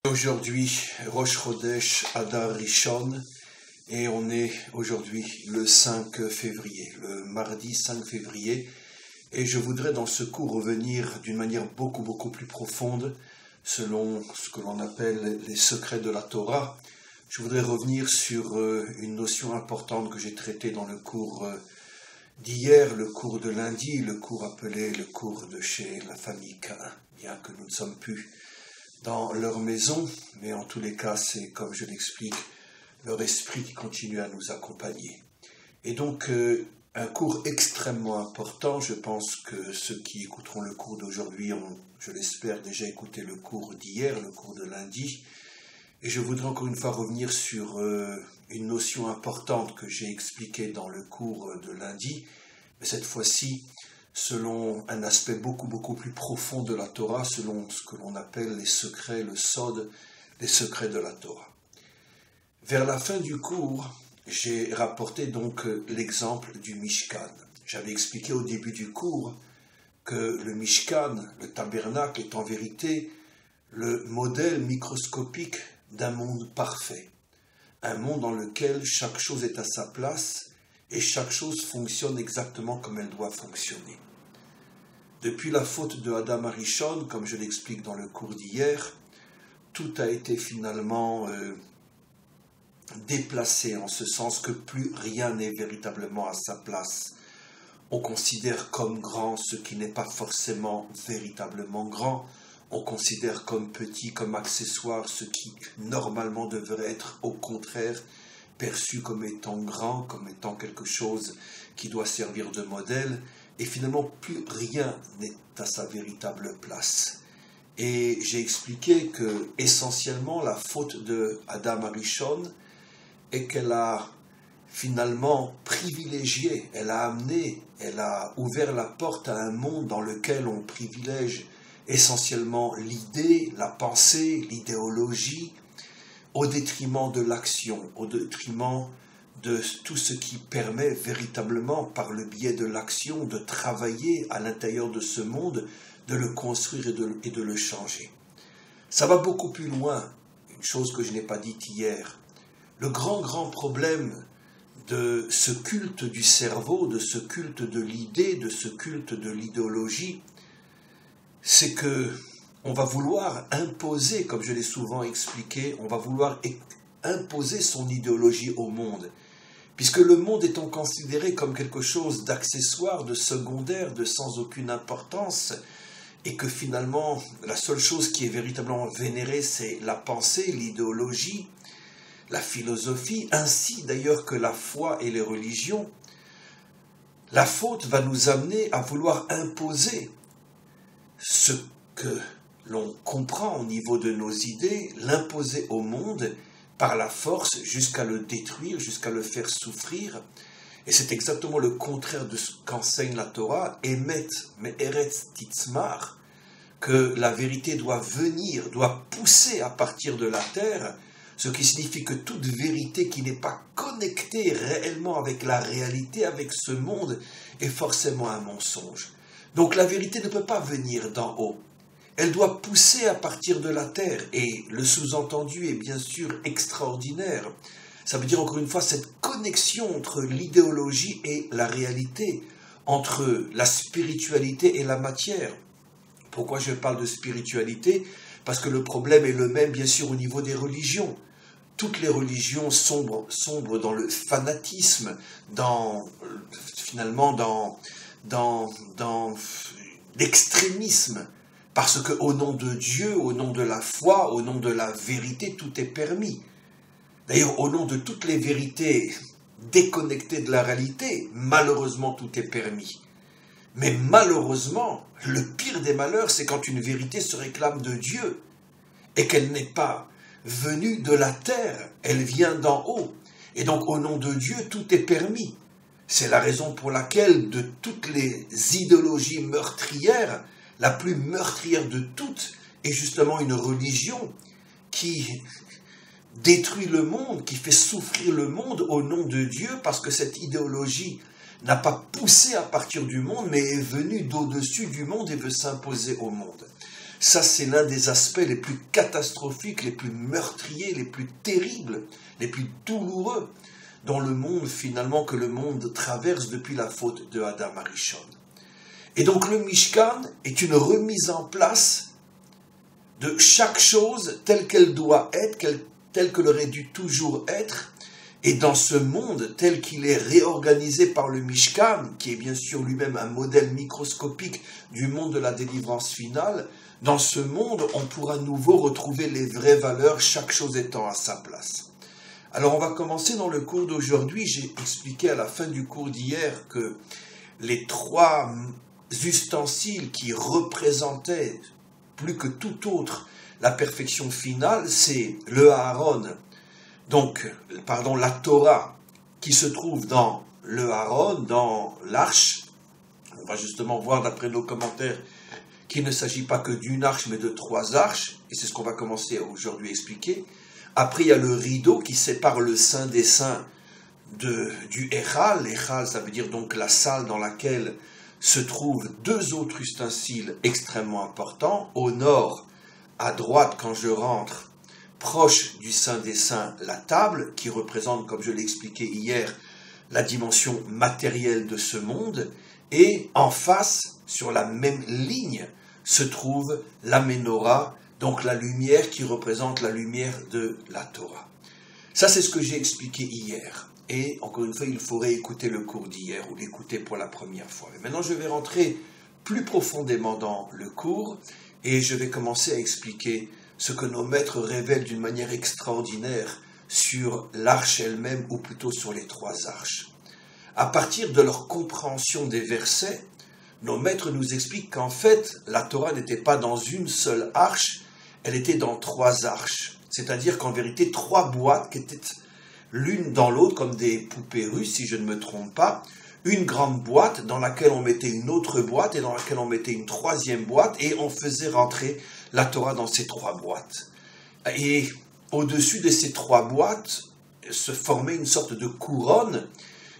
Aujourd'hui, Rosh Chodesh Adar Rishon, et on est aujourd'hui le 5 février, le mardi 5 février, et je voudrais dans ce cours revenir d'une manière beaucoup plus profonde, selon ce que l'on appelle les secrets de la Torah. Je voudrais revenir sur une notion importante que j'ai traitée dans le cours d'hier, le cours de lundi, le cours appelé le cours de chez la famille Cain, bien que nous ne sommes plus dans leur maison, mais en tous les cas, c'est, comme je l'explique, leur esprit qui continue à nous accompagner. Et donc, un cours extrêmement important. Je pense que ceux qui écouteront le cours d'aujourd'hui ont, je l'espère, déjà écouté le cours d'hier, le cours de lundi. Et je voudrais encore une fois revenir sur une notion importante que j'ai expliquée dans le cours de lundi, mais cette fois-ci, selon un aspect beaucoup plus profond de la Torah, selon ce que l'on appelle les secrets, le sod, les secrets de la Torah. Vers la fin du cours, j'ai rapporté donc l'exemple du Mishkan. J'avais expliqué au début du cours que le Mishkan, le tabernacle, est en vérité le modèle microscopique d'un monde parfait. Un monde dans lequel chaque chose est à sa place et chaque chose fonctionne exactement comme elle doit fonctionner. Depuis la faute de Adam Arishon, comme je l'explique dans le cours d'hier, tout a été finalement déplacé en ce sens que plus rien n'est véritablement à sa place. On considère comme grand ce qui n'est pas forcément véritablement grand. On considère comme petit, comme accessoire, ce qui normalement devrait être au contraire perçu comme étant grand, comme étant quelque chose qui doit servir de modèle. Et finalement, plus rien n'est à sa véritable place. Et j'ai expliqué que, essentiellement, la faute de Adam Arishon est qu'elle a finalement privilégié, elle a ouvert la porte à un monde dans lequel on privilège essentiellement l'idée, la pensée, l'idéologie, au détriment de l'action, au détriment de tout ce qui permet véritablement, par le biais de l'action, de travailler à l'intérieur de ce monde, de le construire et de le changer. Ça va beaucoup plus loin, une chose que je n'ai pas dite hier. Le grand problème de ce culte du cerveau, de ce culte de l'idée, de ce culte de l'idéologie, c'est que on va vouloir imposer, comme je l'ai souvent expliqué, on va vouloir imposer son idéologie au monde. Puisque le monde étant considéré comme quelque chose d'accessoire, de secondaire, de sans aucune importance, et que finalement, la seule chose qui est véritablement vénérée, c'est la pensée, l'idéologie, la philosophie, ainsi d'ailleurs que la foi et les religions, la faute va nous amener à vouloir imposer ce que l'on comprend au niveau de nos idées, l'imposer au monde par la force jusqu'à le détruire, jusqu'à le faire souffrir. Et c'est exactement le contraire de ce qu'enseigne la Torah, Emet me'eretz titzmar, que la vérité doit venir, doit pousser à partir de la terre, ce qui signifie que toute vérité qui n'est pas connectée réellement avec la réalité, avec ce monde, est forcément un mensonge. Donc la vérité ne peut pas venir d'en haut. Elle doit pousser à partir de la terre, et le sous-entendu est bien sûr extraordinaire. Ça veut dire encore une fois cette connexion entre l'idéologie et la réalité, entre la spiritualité et la matière. Pourquoi je parle de spiritualité? Parce que le problème est le même bien sûr au niveau des religions. Toutes les religions sombrent dans le fanatisme, finalement dans l'extrémisme. Parce qu'au nom de Dieu, au nom de la foi, au nom de la vérité, tout est permis. D'ailleurs, au nom de toutes les vérités déconnectées de la réalité, malheureusement, tout est permis. Mais malheureusement, le pire des malheurs, c'est quand une vérité se réclame de Dieu et qu'elle n'est pas venue de la terre, elle vient d'en haut. Et donc, au nom de Dieu, tout est permis. C'est la raison pour laquelle, de toutes les idéologies meurtrières, la plus meurtrière de toutes est justement une religion qui détruit le monde, qui fait souffrir le monde au nom de Dieu, parce que cette idéologie n'a pas poussé à partir du monde, mais est venue d'au-dessus du monde et veut s'imposer au monde. Ça, c'est l'un des aspects les plus catastrophiques, les plus meurtriers, les plus terribles, les plus douloureux dans le monde, finalement, que le monde traverse depuis la faute de Adam Arishon. Et donc le Mishkan est une remise en place de chaque chose telle qu'elle doit être, telle qu'elle aurait dû toujours être. Et dans ce monde tel qu'il est réorganisé par le Mishkan, qui est bien sûr lui-même un modèle microscopique du monde de la délivrance finale, dans ce monde, on pourra à nouveau retrouver les vraies valeurs, chaque chose étant à sa place. Alors on va commencer dans le cours d'aujourd'hui. J'ai expliqué à la fin du cours d'hier que les 3 ustensiles qui représentaient plus que tout autre la perfection finale, c'est le Aaron, la Torah, qui se trouve dans le Aaron, dans l'arche. On va justement voir d'après nos commentaires qu'il ne s'agit pas que d'une arche, mais de 3 arches, et c'est ce qu'on va commencer aujourd'hui à expliquer. Après, il y a le rideau qui sépare le Saint des Saints du Echal. L'Echal, ça veut dire donc la salle dans laquelle se trouvent 2 autres ustensiles extrêmement importants. Au nord, à droite, quand je rentre, proche du Saint des Saints, la table, qui représente, comme je l'ai expliqué hier, la dimension matérielle de ce monde, et en face, sur la même ligne, se trouve la Ménorah, donc la lumière qui représente la lumière de la Torah. Ça, c'est ce que j'ai expliqué hier. Et encore une fois, il faudrait écouter le cours d'hier ou l'écouter pour la première fois. Mais maintenant, je vais rentrer plus profondément dans le cours et je vais commencer à expliquer ce que nos maîtres révèlent d'une manière extraordinaire sur l'arche elle-même, ou plutôt sur les 3 arches. À partir de leur compréhension des versets, nos maîtres nous expliquent qu'en fait, la Torah n'était pas dans une seule arche, elle était dans 3 arches. C'est-à-dire qu'en vérité, 3 boîtes qui étaient l'une dans l'autre, comme des poupées russes, si je ne me trompe pas. Une grande boîte dans laquelle on mettait une autre boîte et dans laquelle on mettait une 3e boîte, et on faisait rentrer la Torah dans ces 3 boîtes. Et au-dessus de ces 3 boîtes se formait une sorte de couronne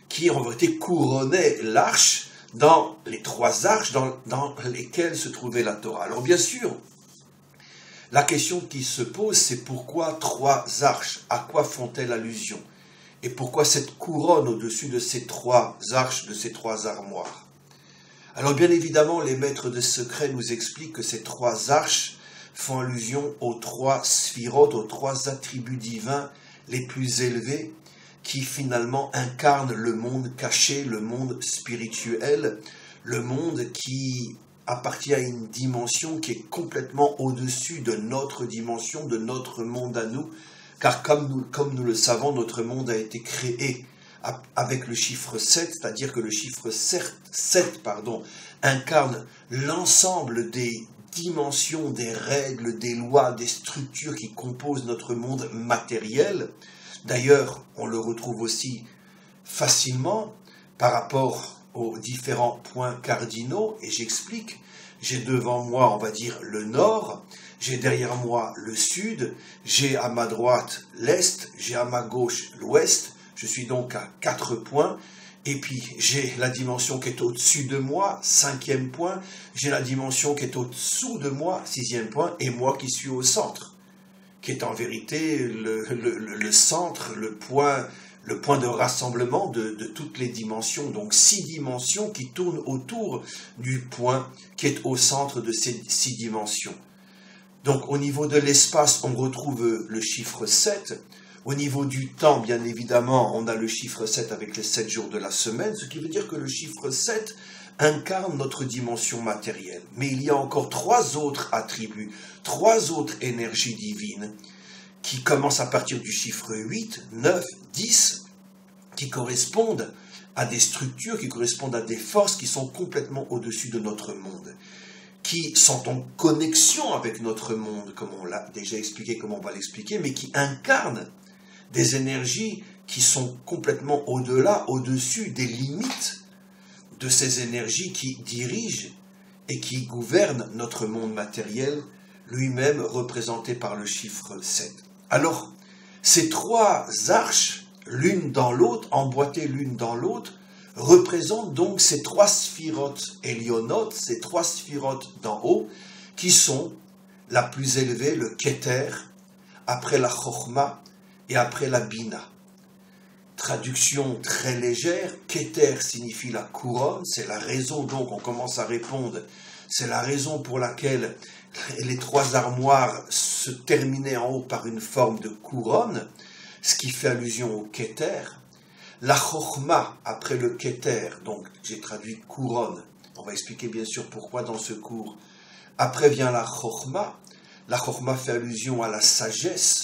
qui en vérité couronnait l'arche dans les 3 arches dans lesquelles se trouvait la Torah. Alors bien sûr, la question qui se pose, c'est pourquoi 3 arches? À quoi font-elles allusion? Et pourquoi cette couronne au-dessus de ces 3 arches, de ces 3 armoires? Alors bien évidemment, les maîtres de secret nous expliquent que ces 3 arches font allusion aux 3 sphirotes, aux 3 attributs divins les plus élevés, qui finalement incarnent le monde caché, le monde spirituel, le monde qui appartient à une dimension qui est complètement au-dessus de notre dimension, de notre monde à nous, car comme nous le savons, notre monde a été créé avec le chiffre 7, c'est-à-dire que le chiffre 7 incarne l'ensemble des dimensions, des règles, des lois, des structures qui composent notre monde matériel. D'ailleurs, on le retrouve aussi facilement par rapport aux différents points cardinaux, et j'explique. J'ai devant moi, on va dire, le nord, j'ai derrière moi le sud, j'ai à ma droite l'est, j'ai à ma gauche l'ouest, je suis donc à 4 points, et puis j'ai la dimension qui est au-dessus de moi, 5e point, j'ai la dimension qui est au-dessous de moi, 6e point, et moi qui suis au centre, qui est en vérité le centre, le point de rassemblement de toutes les dimensions, donc 6 dimensions qui tournent autour du point qui est au centre de ces 6 dimensions. Donc au niveau de l'espace, on retrouve le chiffre 7. Au niveau du temps, bien évidemment, on a le chiffre 7 avec les 7 jours de la semaine, ce qui veut dire que le chiffre 7 incarne notre dimension matérielle. Mais il y a encore 3 autres attributs, 3 autres énergies divines qui commencent à partir du chiffre 8, 9, 10, qui correspondent à des structures, qui correspondent à des forces qui sont complètement au-dessus de notre monde, qui sont en connexion avec notre monde, comme on l'a déjà expliqué, comme on va l'expliquer, mais qui incarnent des énergies qui sont complètement au-delà, au-dessus des limites de ces énergies qui dirigent et qui gouvernent notre monde matériel, lui-même représenté par le chiffre 7. Alors, ces 3 arches, l'une dans l'autre, emboîtées l'une dans l'autre, représentent donc ces 3 sphirotes élionotes, ces 3 sphirotes d'en haut, qui sont la plus élevée, le Keter, après la Chokhma et après la Bina. Traduction très légère, Keter signifie la couronne, c'est la raison, donc on commence à répondre, c'est la raison pour laquelle les trois armoires se terminaient en haut par une forme de couronne, ce qui fait allusion au Keter. La Chokhma, après le Keter, donc j'ai traduit couronne, on va expliquer bien sûr pourquoi dans ce cours. Après vient la Chokhma fait allusion à la sagesse,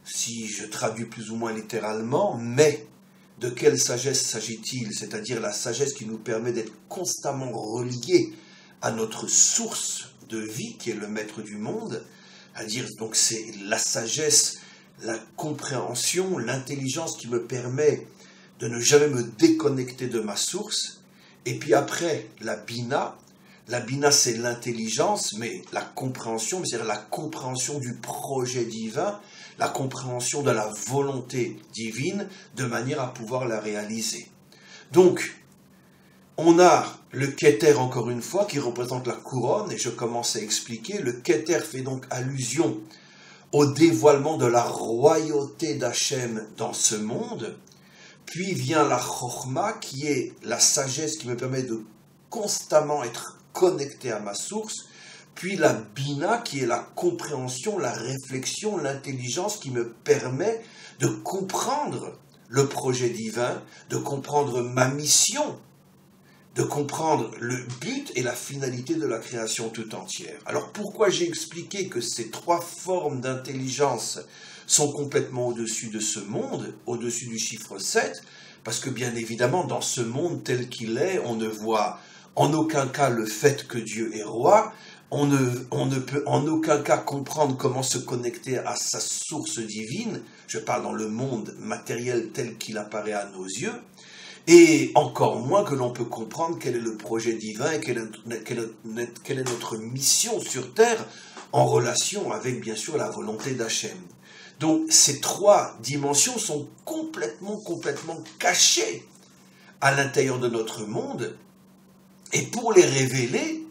si je traduis plus ou moins littéralement, mais de quelle sagesse s'agit-il? C'est-à-dire la sagesse qui nous permet d'être constamment reliés à notre source de vie, qui est le maître du monde, c'est-à-dire donc c'est la sagesse, la compréhension, l'intelligence qui me permet de ne jamais me déconnecter de ma source. Et puis après, la Bina c'est l'intelligence, mais la compréhension, c'est-à-dire la compréhension du projet divin, la compréhension de la volonté divine, de manière à pouvoir la réaliser. Donc, on a le Keter, encore une fois, qui représente la couronne, et je commence à expliquer. Le Keter fait donc allusion au dévoilement de la royauté d'Hachem dans ce monde. Puis vient la Chokhma, qui est la sagesse qui me permet de constamment être connecté à ma source, puis la Bina qui est la compréhension, la réflexion, l'intelligence qui me permet de comprendre le projet divin, de comprendre ma mission, de comprendre le but et la finalité de la création tout entière. Alors pourquoi j'ai expliqué que ces trois formes d'intelligence sont complètement au-dessus de ce monde, au-dessus du chiffre 7 ? Parce que bien évidemment, dans ce monde tel qu'il est, on ne voit en aucun cas le fait que Dieu est roi, on ne peut en aucun cas comprendre comment se connecter à sa source divine, je parle dans le monde matériel tel qu'il apparaît à nos yeux, et encore moins que l'on peut comprendre quel est le projet divin et quelle est notre mission sur terre en relation avec bien sûr la volonté d'Hachem. Donc ces trois dimensions sont complètement cachées à l'intérieur de notre monde. Et pour les révéler,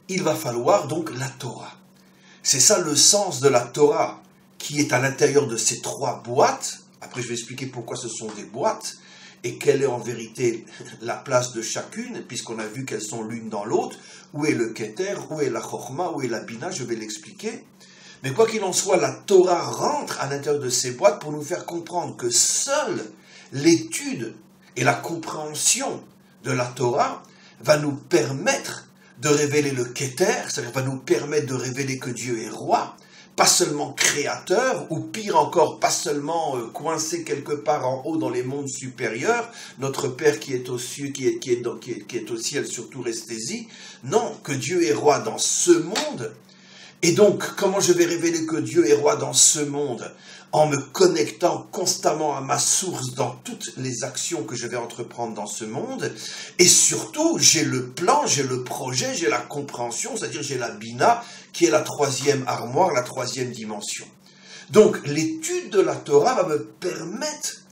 il va falloir donc la Torah. C'est ça le sens de la Torah, qui est à l'intérieur de ces trois boîtes. Après, je vais expliquer pourquoi ce sont des boîtes, et quelle est en vérité la place de chacune, puisqu'on a vu qu'elles sont l'une dans l'autre. Où est le Keter, où est la Chokhma, où est la Bina, je vais l'expliquer. Mais quoi qu'il en soit, la Torah rentre à l'intérieur de ces boîtes pour nous faire comprendre que seule l'étude et la compréhension de la Torah va nous permettre de révéler le Keter, c'est-à-dire va nous permettre de révéler que Dieu est roi, pas seulement créateur, ou pire encore, pas seulement coincé quelque part en haut dans les mondes supérieurs, notre Père qui est au ciel, qui est au ciel, surtout restez-y. Non, que Dieu est roi dans ce monde. Et donc, comment je vais révéler que Dieu est roi dans ce monde? En me connectant constamment à ma source dans toutes les actions que je vais entreprendre dans ce monde. Et surtout, j'ai le plan, j'ai le projet, j'ai la compréhension, c'est-à-dire j'ai la Bina, qui est la troisième armoire, la troisième dimension. Donc, l'étude de la Torah va me permettre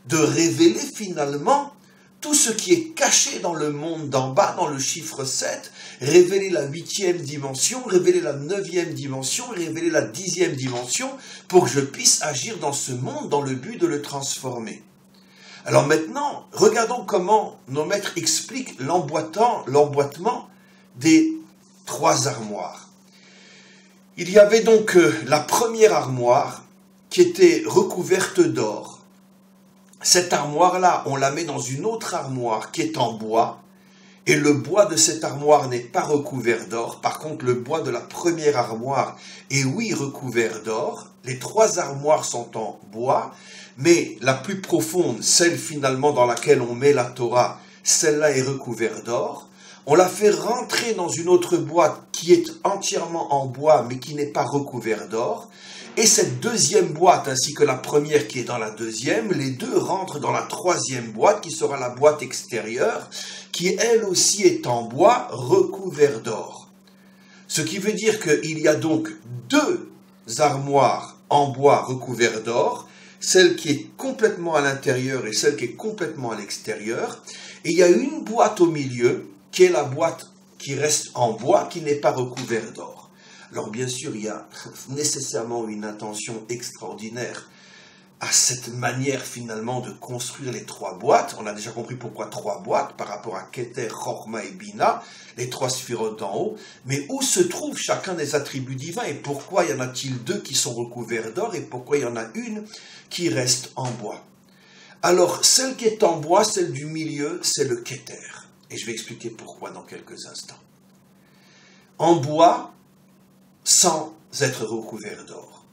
de révéler finalement tout ce qui est caché dans le monde d'en bas, dans le chiffre 7, révéler la 8e dimension, révéler la 9e dimension, révéler la 10e dimension, pour que je puisse agir dans ce monde dans le but de le transformer. Alors maintenant, regardons comment nos maîtres expliquent l'emboîtement des trois armoires. Il y avait donc la première armoire qui était recouverte d'or. Cette armoire-là, on la met dans une autre armoire qui est en bois, et le bois de cette armoire n'est pas recouvert d'or. Par contre, le bois de la première armoire est oui recouvert d'or. Les trois armoires sont en bois, mais la plus profonde, celle finalement dans laquelle on met la Torah, celle-là est recouverte d'or. On la fait rentrer dans une autre boîte qui est entièrement en bois, mais qui n'est pas recouverte d'or. Et cette deuxième boîte, ainsi que la première qui est dans la deuxième, les deux rentrent dans la troisième boîte, qui sera la boîte extérieure, qui elle aussi est en bois, recouvert d'or. Ce qui veut dire qu'il y a donc deux armoires en bois recouvertes d'or, celle qui est complètement à l'intérieur et celle qui est complètement à l'extérieur. Et il y a une boîte au milieu, qui est la boîte qui reste en bois, qui n'est pas recouverte d'or. Alors bien sûr, il y a nécessairement une intention extraordinaire à cette manière finalement de construire les trois boîtes. On a déjà compris pourquoi trois boîtes par rapport à Keter, Chorma et Bina, les trois sphirotes d'en haut. Mais où se trouve chacun des attributs divins et pourquoi y en a-t-il deux qui sont recouverts d'or et pourquoi il y en a une qui reste en bois? Alors, celle qui est en bois, celle du milieu, c'est le Keter. Et je vais expliquer pourquoi dans quelques instants. En bois, sans être recouvert d'or.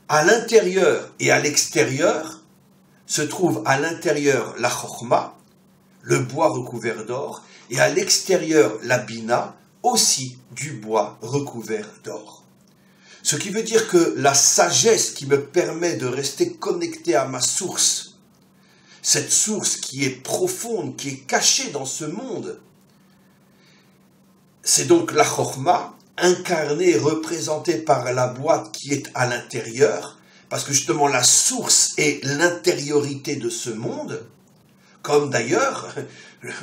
À l'intérieur et à l'extérieur se trouve à l'intérieur la Chorma, le bois recouvert d'or, et à l'extérieur la Bina, aussi du bois recouvert d'or. Ce qui veut dire que la sagesse qui me permet de rester connecté à ma source, cette source qui est profonde, qui est cachée dans ce monde, c'est donc la Chorma, incarnée, représentée par la boîte qui est à l'intérieur, parce que justement la source est l'intériorité de ce monde, comme d'ailleurs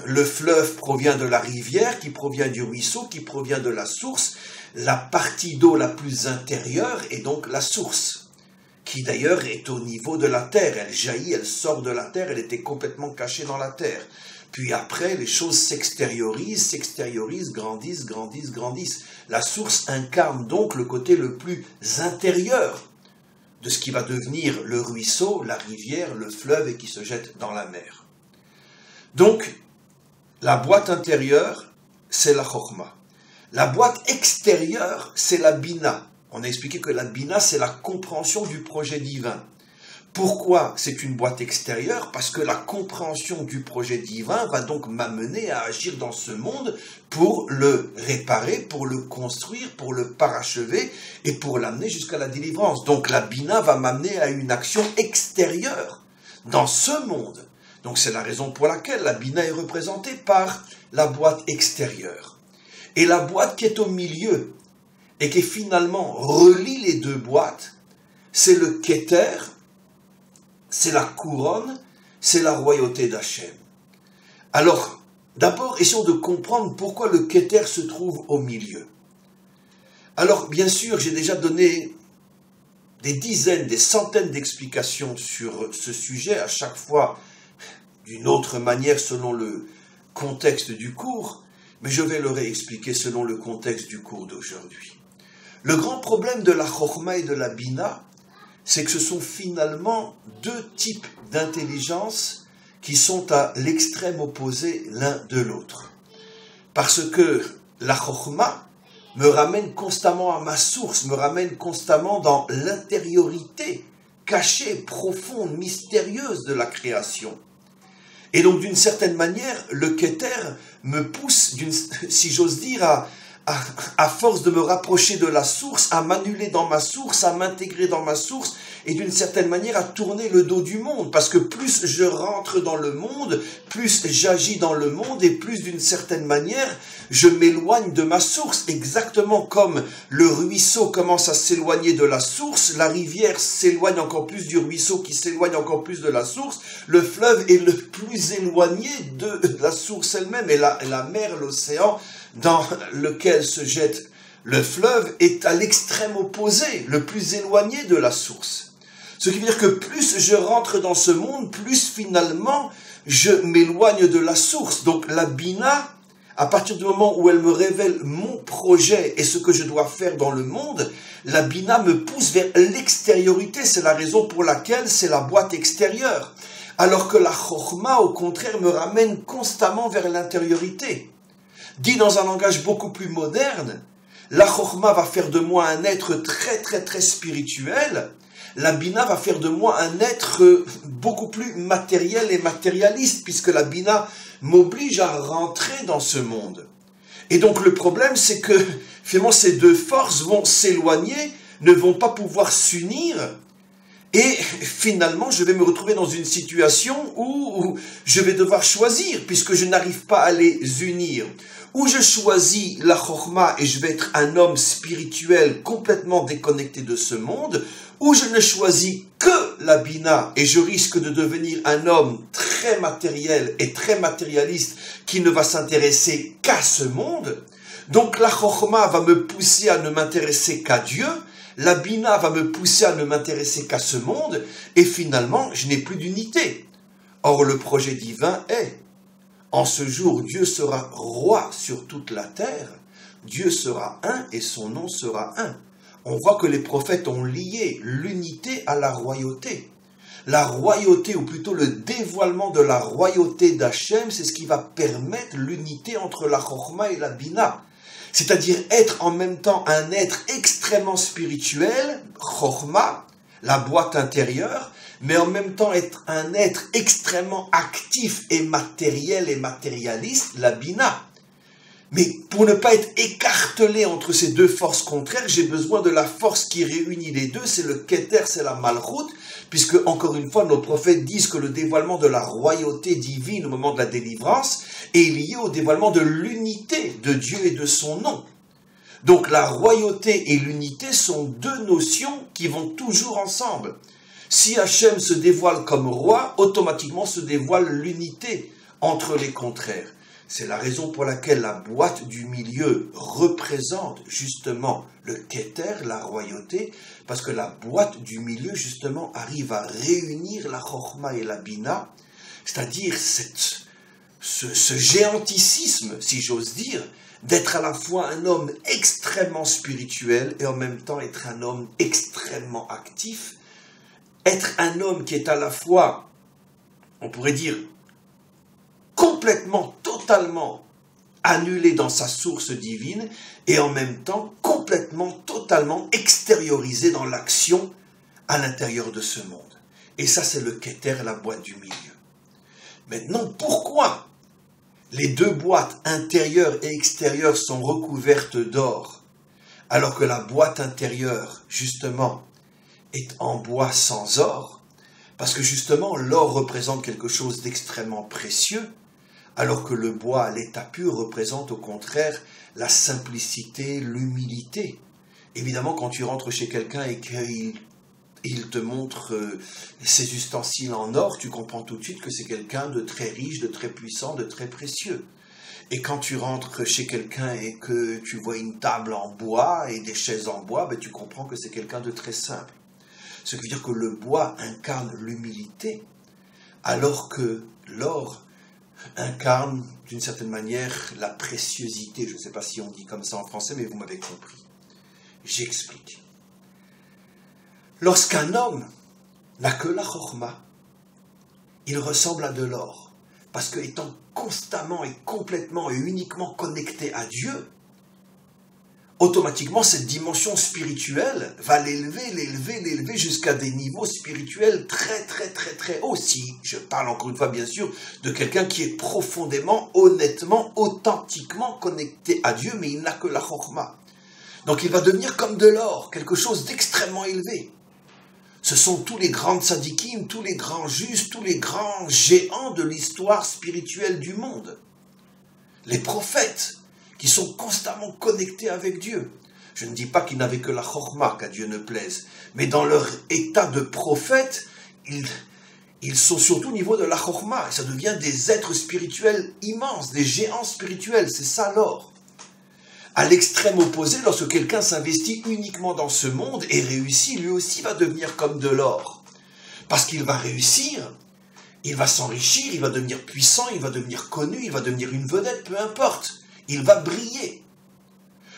le fleuve provient de la rivière, qui provient du ruisseau, qui provient de la source, la partie d'eau la plus intérieure est donc la source, qui d'ailleurs est au niveau de la terre, elle jaillit, elle sort de la terre, elle était complètement cachée dans la terre. Puis après, les choses s'extériorisent, grandissent. La source incarne donc le côté le plus intérieur de ce qui va devenir le ruisseau, la rivière, le fleuve et qui se jette dans la mer. Donc, la boîte intérieure, c'est la Chorma. La boîte extérieure, c'est la Bina. On a expliqué que la Bina, c'est la compréhension du projet divin. Pourquoi c'est une boîte extérieure? Parce que la compréhension du projet divin va donc m'amener à agir dans ce monde pour le réparer, pour le construire, pour le parachever et pour l'amener jusqu'à la délivrance. Donc la Bina va m'amener à une action extérieure dans ce monde. Donc c'est la raison pour laquelle la Bina est représentée par la boîte extérieure. Et la boîte qui est au milieu et qui finalement relie les deux boîtes, c'est le Keter, c'est la couronne, c'est la royauté d'Hachem. Alors, d'abord, essayons de comprendre pourquoi le Keter se trouve au milieu. Alors, bien sûr, j'ai déjà donné des dizaines, des centaines d'explications sur ce sujet, à chaque fois d'une autre manière selon le contexte du cours, mais je vais le réexpliquer selon le contexte du cours d'aujourd'hui. Le grand problème de la Chorma et de la Bina, c'est que ce sont finalement deux types d'intelligence qui sont à l'extrême opposé l'un de l'autre. Parce que la Chorma me ramène constamment à ma source, me ramène constamment dans l'intériorité cachée, profonde, mystérieuse de la création. Et donc d'une certaine manière, le Keter me pousse, si j'ose dire, à force de me rapprocher de la source, à m'annuler dans ma source, à m'intégrer dans ma source, et d'une certaine manière à tourner le dos du monde, parce que plus je rentre dans le monde, plus j'agis dans le monde, et plus d'une certaine manière, je m'éloigne de ma source, exactement comme le ruisseau commence à s'éloigner de la source, la rivière s'éloigne encore plus du ruisseau qui s'éloigne encore plus de la source, le fleuve est le plus éloigné de la source elle-même, et la mer, l'océan, dans lequel se jette le fleuve est à l'extrême opposé, le plus éloigné de la source. Ce qui veut dire que plus je rentre dans ce monde, plus finalement je m'éloigne de la source. Donc la Bina, à partir du moment où elle me révèle mon projet et ce que je dois faire dans le monde, la Bina me pousse vers l'extériorité. C'est la raison pour laquelle c'est la boîte extérieure. Alors que la Chorma, au contraire, me ramène constamment vers l'intériorité. Dit dans un langage beaucoup plus moderne, la Chorma va faire de moi un être très spirituel, la Bina va faire de moi un être beaucoup plus matériel et matérialiste, puisque la Bina m'oblige à rentrer dans ce monde. Et donc le problème, c'est que finalement ces deux forces vont s'éloigner, ne vont pas pouvoir s'unir, et finalement je vais me retrouver dans une situation où je vais devoir choisir, puisque je n'arrive pas à les unir. Ou je choisis la Chorma et je vais être un homme spirituel complètement déconnecté de ce monde, ou je ne choisis que la Bina et je risque de devenir un homme très matériel et très matérialiste qui ne va s'intéresser qu'à ce monde. Donc la Chokhma va me pousser à ne m'intéresser qu'à Dieu, la Bina va me pousser à ne m'intéresser qu'à ce monde, et finalement, je n'ai plus d'unité. Or, le projet divin est, en ce jour, Dieu sera roi sur toute la terre, Dieu sera un et son nom sera un. On voit que les prophètes ont lié l'unité à la royauté. La royauté, ou plutôt le dévoilement de la royauté d'Hachem, c'est ce qui va permettre l'unité entre la Chokhma et la Bina. C'est-à-dire être en même temps un être extrêmement spirituel, Chokhma, la boîte intérieure, mais en même temps être un être extrêmement actif et matériel et matérialiste, la Bina. Mais pour ne pas être écartelé entre ces deux forces contraires, j'ai besoin de la force qui réunit les deux, c'est le Keter, c'est la Malchut, puisque, encore une fois, nos prophètes disent que le dévoilement de la royauté divine au moment de la délivrance est lié au dévoilement de l'unité de Dieu et de son nom. Donc la royauté et l'unité sont deux notions qui vont toujours ensemble. Si Hachem se dévoile comme roi, automatiquement se dévoile l'unité entre les contraires. C'est la raison pour laquelle la boîte du milieu représente justement le Keter, la royauté, parce que la boîte du milieu justement arrive à réunir la Chokhma et la Bina, c'est-à-dire ce géanticisme, si j'ose dire, d'être à la fois un homme extrêmement spirituel et en même temps être un homme extrêmement actif, être un homme qui est à la fois, on pourrait dire, complètement, totalement annulé dans sa source divine et en même temps complètement, totalement extériorisé dans l'action à l'intérieur de ce monde. Et ça, c'est le Keter, la boîte du milieu. Maintenant, pourquoi les deux boîtes intérieures et extérieures sont recouvertes d'or alors que la boîte intérieure, justement, est en bois sans or? Parce que justement, l'or représente quelque chose d'extrêmement précieux, alors que le bois à l'état pur représente au contraire la simplicité, l'humilité. Évidemment, quand tu rentres chez quelqu'un et qu'il te montre ses ustensiles en or, tu comprends tout de suite que c'est quelqu'un de très riche, de très puissant, de très précieux. Et quand tu rentres chez quelqu'un et que tu vois une table en bois et des chaises en bois, tu comprends que c'est quelqu'un de très simple. Ce qui veut dire que le bois incarne l'humilité, alors que l'or incarne d'une certaine manière la préciosité. Je ne sais pas si on dit comme ça en français, mais vous m'avez compris. J'explique. Lorsqu'un homme n'a que la Chokhma, il ressemble à de l'or, parce qu'étant constamment et complètement et uniquement connecté à Dieu, automatiquement cette dimension spirituelle va l'élever jusqu'à des niveaux spirituels très très très très hauts. Si je parle encore une fois bien sûr de quelqu'un qui est profondément, honnêtement, authentiquement connecté à Dieu, mais il n'a que la Chokhma. Donc il va devenir comme de l'or, quelque chose d'extrêmement élevé. Ce sont tous les grands tzadikim, tous les grands justes, tous les grands géants de l'histoire spirituelle du monde. Les prophètes, qui sont constamment connectés avec Dieu. Je ne dis pas qu'ils n'avaient que la Chokhma, qu'à Dieu ne plaise, mais dans leur état de prophète, ils sont surtout au niveau de la Chokhma, et ça devient des êtres spirituels immenses, des géants spirituels, c'est ça l'or. À l'extrême opposé, lorsque quelqu'un s'investit uniquement dans ce monde et réussit, lui aussi va devenir comme de l'or. Parce qu'il va réussir, il va s'enrichir, il va devenir puissant, il va devenir connu, il va devenir une vedette, peu importe. Il va briller.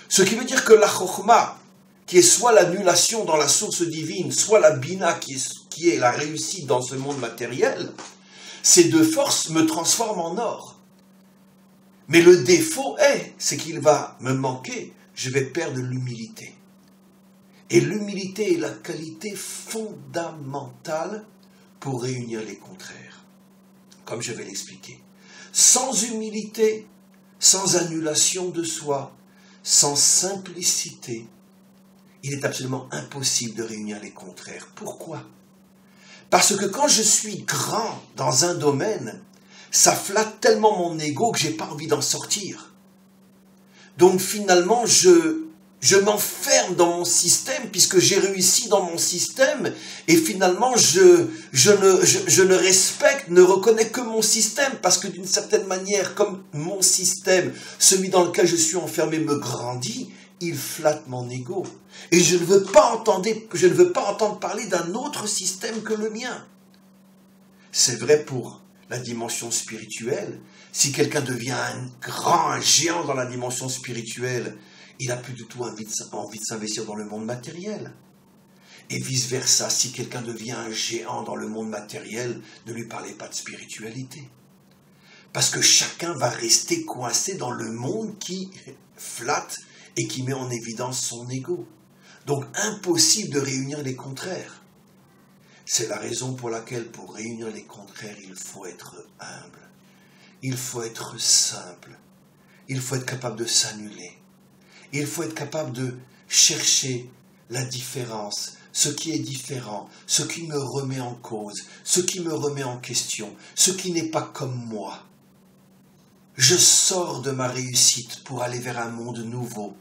Ce qui veut dire que la Chokhma, qui est soit l'annulation dans la source divine, soit la Bina, qui est la réussite dans ce monde matériel, ces deux forces me transforment en or. Mais le défaut c'est qu'il va me manquer, je vais perdre l'humilité. Et l'humilité est la qualité fondamentale pour réunir les contraires, comme je vais l'expliquer. Sans humilité, sans annulation de soi, sans simplicité, il est absolument impossible de réunir les contraires. Pourquoi? Parce que quand je suis grand dans un domaine, ça flatte tellement mon ego que j'ai pas envie d'en sortir. Donc finalement, je Je m'enferme dans mon système puisque j'ai réussi dans mon système et finalement je ne respecte, ne reconnais que mon système parce que d'une certaine manière, comme mon système, celui dans lequel je suis enfermé me grandit, il flatte mon ego. Et je ne veux pas entendre parler d'un autre système que le mien. C'est vrai pour la dimension spirituelle. Si quelqu'un devient un géant dans la dimension spirituelle, il n'a plus du tout envie de s'investir dans le monde matériel. Et vice-versa, si quelqu'un devient un géant dans le monde matériel, ne lui parlez pas de spiritualité. Parce que chacun va rester coincé dans le monde qui flatte et qui met en évidence son ego. Donc impossible de réunir les contraires. C'est la raison pour laquelle, pour réunir les contraires, il faut être humble. Il faut être simple. Il faut être capable de s'annuler. Il faut être capable de chercher la différence, ce qui est différent, ce qui me remet en cause, ce qui me remet en question, ce qui n'est pas comme moi. Je sors de ma réussite pour aller vers un monde nouveau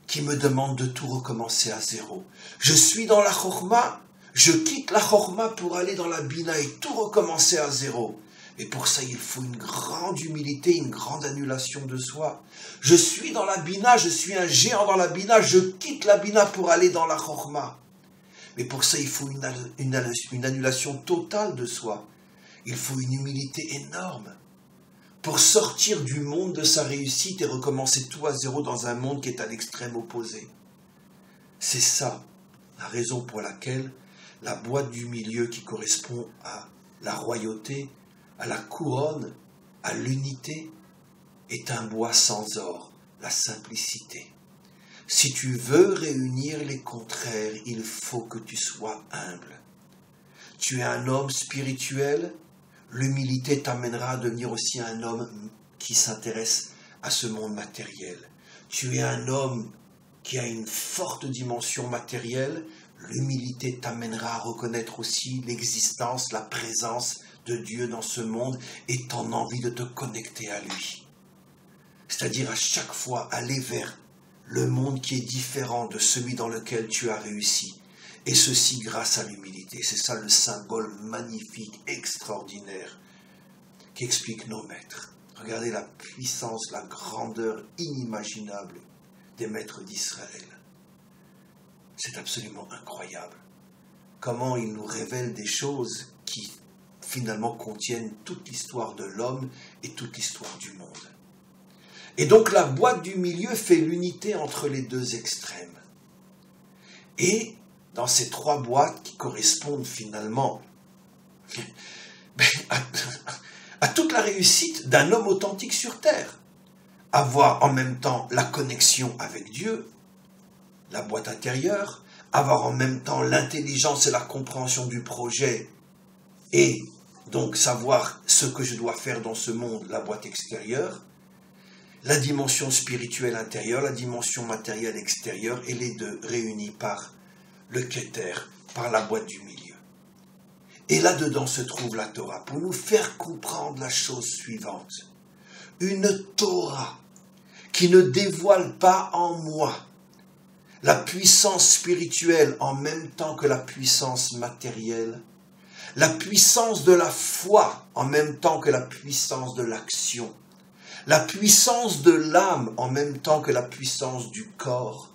qui me demande de tout recommencer à zéro. Je suis dans la chorma, je quitte la chorma pour aller dans la bina et tout recommencer à zéro. Et pour ça, il faut une grande humilité, une grande annulation de soi. Je suis dans la bina, je suis un géant dans la bina, je quitte la bina pour aller dans la chorma. Mais pour ça, il faut une annulation totale de soi. Il faut une humilité énorme pour sortir du monde de sa réussite et recommencer tout à zéro dans un monde qui est à l'extrême opposé. C'est ça la raison pour laquelle la boîte du milieu qui correspond à la royauté, à la couronne, à l'unité, est un bois sans or, la simplicité. Si tu veux réunir les contraires, il faut que tu sois humble. Tu es un homme spirituel, l'humilité t'amènera à devenir aussi un homme qui s'intéresse à ce monde matériel. Tu es un homme qui a une forte dimension matérielle, l'humilité t'amènera à reconnaître aussi l'existence, la présence de Dieu dans ce monde et ton envie de te connecter à lui. C'est-à-dire à chaque fois aller vers le monde qui est différent de celui dans lequel tu as réussi. Et ceci grâce à l'humilité. C'est ça le symbole magnifique, extraordinaire, qui explique nos maîtres. Regardez la puissance, la grandeur inimaginable des maîtres d'Israël. C'est absolument incroyable. Comment ils nous révèlent des choses qui finalement contiennent toute l'histoire de l'homme et toute l'histoire du monde. Et donc la boîte du milieu fait l'unité entre les deux extrêmes. Et dans ces trois boîtes qui correspondent finalement à toute la réussite d'un homme authentique sur terre, avoir en même temps la connexion avec Dieu, la boîte intérieure, avoir en même temps l'intelligence et la compréhension du projet et donc savoir ce que je dois faire dans ce monde, la boîte extérieure, la dimension spirituelle intérieure, la dimension matérielle extérieure, et les deux réunis par le Keter, par la boîte du milieu. Et là-dedans se trouve la Torah, pour nous faire comprendre la chose suivante. Une Torah qui ne dévoile pas en moi la puissance spirituelle en même temps que la puissance matérielle, la puissance de la foi en même temps que la puissance de l'action, la puissance de l'âme en même temps que la puissance du corps.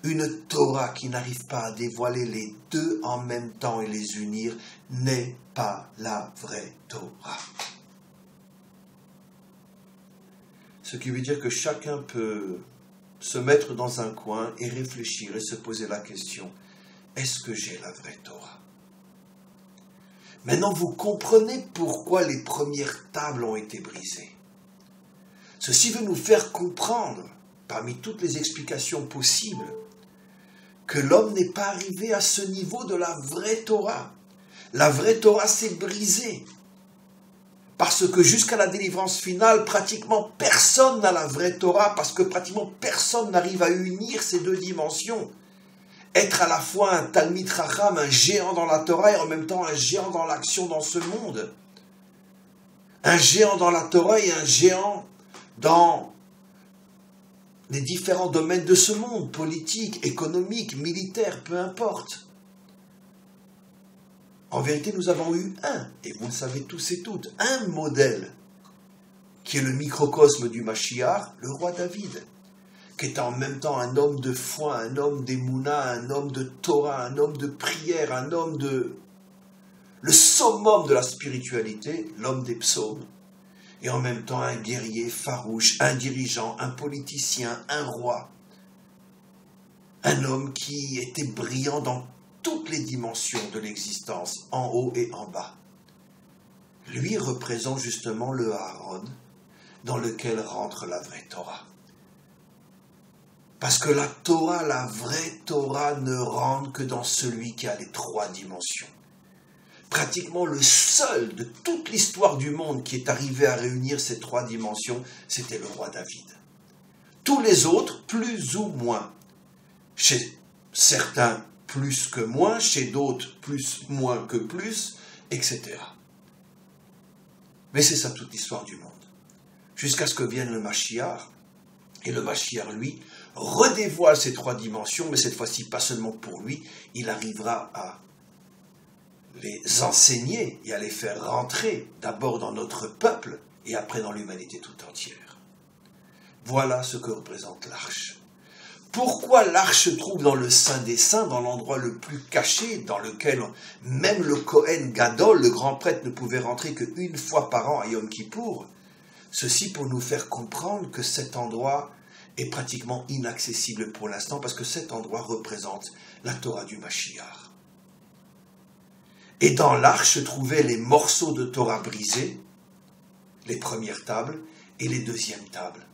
Une Torah qui n'arrive pas à dévoiler les deux en même temps et les unir n'est pas la vraie Torah. Ce qui veut dire que chacun peut se mettre dans un coin et réfléchir et se poser la question, est-ce que j'ai la vraie Torah? Maintenant, vous comprenez pourquoi les premières tables ont été brisées. Ceci veut nous faire comprendre, parmi toutes les explications possibles, que l'homme n'est pas arrivé à ce niveau de la vraie Torah. La vraie Torah s'est brisée. Parce que jusqu'à la délivrance finale, pratiquement personne n'a la vraie Torah, parce que pratiquement personne n'arrive à unir ces deux dimensions. Être à la fois un Talmid Chacham, un géant dans la Torah, et en même temps un géant dans l'action dans ce monde. Un géant dans la Torah et un géant dans les différents domaines de ce monde, politique, économique, militaire, peu importe. En vérité, nous avons eu et vous le savez tous et toutes, un modèle qui est le microcosme du Mashiach, le roi David, qui est en même temps un homme de foi, un homme d'émouna, un homme de Torah, un homme de prière, un homme de... le summum de la spiritualité, l'homme des psaumes, et en même temps un guerrier farouche, un dirigeant, un politicien, un roi, un homme qui était brillant dans toutes les dimensions de l'existence, en haut et en bas. Lui représente justement le Aaron, dans lequel rentre la vraie Torah. Parce que la Torah, la vraie Torah, ne rentre que dans celui qui a les 3 dimensions. Pratiquement le seul de toute l'histoire du monde qui est arrivé à réunir ces 3 dimensions, c'était le roi David. Tous les autres, plus ou moins. Chez certains, plus que moins, chez d'autres, plus, moins que plus, etc. Mais c'est ça toute l'histoire du monde. Jusqu'à ce que vienne le Mashiach, et le Mashiach, lui, redévoile ces 3 dimensions, mais cette fois-ci, pas seulement pour lui, il arrivera à les enseigner et à les faire rentrer d'abord dans notre peuple et après dans l'humanité tout entière. Voilà ce que représente l'arche. Pourquoi l'arche se trouve dans le Saint des Saints, dans l'endroit le plus caché, dans lequel même le Kohen Gadol, le grand prêtre, ne pouvait rentrer qu'une fois par an à Yom Kippour? Ceci pour nous faire comprendre que cet endroit est pratiquement inaccessible pour l'instant, parce que cet endroit représente la Torah du Mashiach. Et dans l'arche se trouvaient les morceaux de Torah brisés, les premières tables et les deuxièmes tables.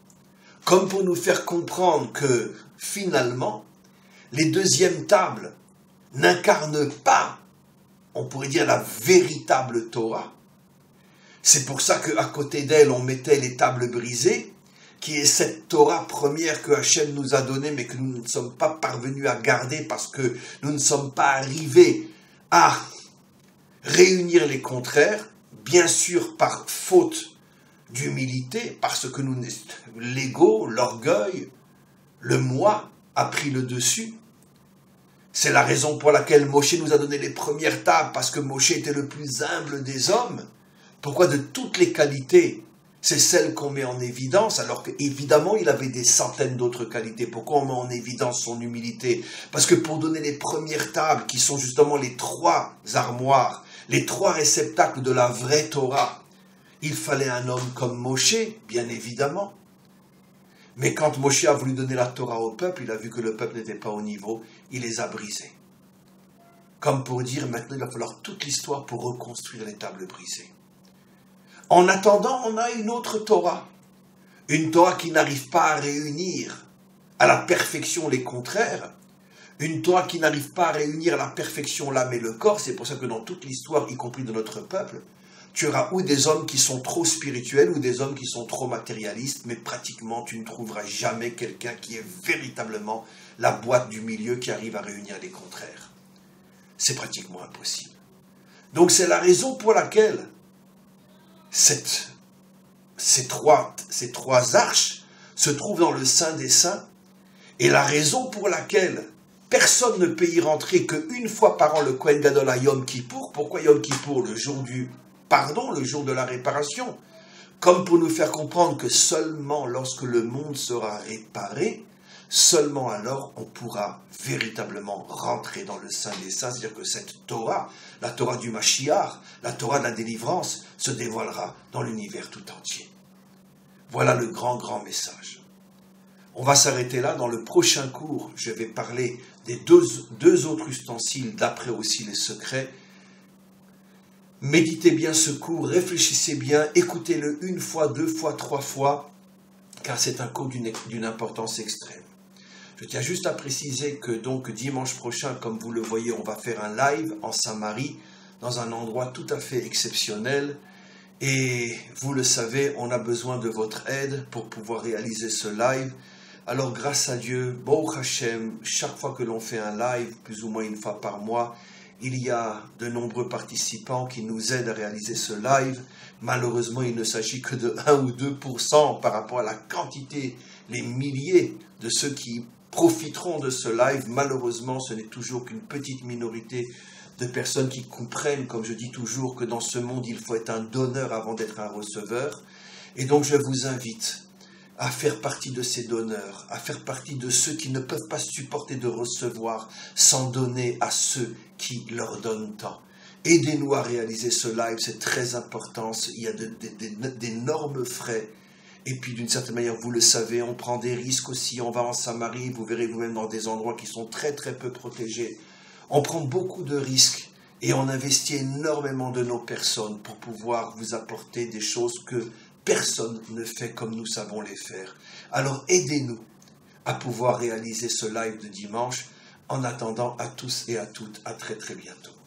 Comme pour nous faire comprendre que, finalement, les deuxièmes tables n'incarnent pas, on pourrait dire, la véritable Torah. C'est pour ça qu'à côté d'elle, on mettait les tables brisées, qui est cette Torah première que Hachem nous a donnée, mais que nous ne sommes pas parvenus à garder parce que nous ne sommes pas arrivés à réunir les contraires, bien sûr par faute d'humilité, parce que l'ego, l'orgueil, le moi a pris le dessus. C'est la raison pour laquelle Moshe nous a donné les premières tables, parce que Moshe était le plus humble des hommes. Pourquoi de toutes les qualités, c'est celle qu'on met en évidence, alors qu'évidemment il avait des centaines d'autres qualités. Pourquoi on met en évidence son humilité? Parce que pour donner les premières tables, qui sont justement les 3 armoires, les 3 réceptacles de la vraie Torah, il fallait un homme comme Moshe, bien évidemment. Mais quand Moshe a voulu donner la Torah au peuple, il a vu que le peuple n'était pas au niveau, il les a brisés. Comme pour dire, maintenant il va falloir toute l'histoire pour reconstruire les tables brisées. En attendant, on a une autre Torah. Une Torah qui n'arrive pas à réunir à la perfection les contraires. Une Torah qui n'arrive pas à réunir à la perfection l'âme et le corps. C'est pour ça que dans toute l'histoire, y compris de notre peuple, tu auras ou des hommes qui sont trop spirituels ou des hommes qui sont trop matérialistes, mais pratiquement tu ne trouveras jamais quelqu'un qui est véritablement la boîte du milieu qui arrive à réunir les contraires. C'est pratiquement impossible. Donc c'est la raison pour laquelle ces trois arches se trouvent dans le Saint des Saints, et la raison pour laquelle personne ne peut y rentrer qu'une fois par an le Kohen Gadol à Yom Kippour. Pourquoi Yom Kippour? Le jour du pardon, le jour de la réparation. Comme pour nous faire comprendre que seulement lorsque le monde sera réparé, seulement alors on pourra véritablement rentrer dans le Saint des Saints, c'est-à-dire que cette Torah, la Torah du Mashiach, la Torah de la délivrance, se dévoilera dans l'univers tout entier. Voilà le grand message. On va s'arrêter là. Dans le prochain cours, je vais parler des deux autres ustensiles, d'après aussi les secrets. Méditez bien ce cours, réfléchissez bien, écoutez-le 1 fois, 2 fois, 3 fois, car c'est un cours d'une importance extrême. Je tiens juste à préciser que donc dimanche prochain, comme vous le voyez, on va faire un live en Saint-Marie, dans un endroit tout à fait exceptionnel. Et vous le savez, on a besoin de votre aide pour pouvoir réaliser ce live. Alors grâce à Dieu, Baruch Hashem, chaque fois que l'on fait un live, plus ou moins 1 fois par mois, il y a de nombreux participants qui nous aident à réaliser ce live. Malheureusement, il ne s'agit que de 1 ou 2% par rapport à la quantité les milliers de ceux qui profiteront de ce live. Malheureusement, ce n'est toujours qu'une petite minorité de personnes qui comprennent, comme je dis toujours, que dans ce monde, il faut être un donneur avant d'être un receveur. Et donc, je vous invite à faire partie de ces donneurs, à faire partie de ceux qui ne peuvent pas supporter de recevoir sans donner à ceux qui leur donnent tant. Aidez-nous à réaliser ce live, c'est très important, il y a d'énormes frais. Et puis d'une certaine manière, vous le savez, on prend des risques aussi, on va en Samarie, vous verrez vous-même dans des endroits qui sont très très peu protégés. On prend beaucoup de risques et on investit énormément de nos personnes pour pouvoir vous apporter des choses que personne ne fait comme nous savons les faire. Alors aidez-nous à pouvoir réaliser ce live de dimanche. En attendant, à tous et à toutes, à très très bientôt.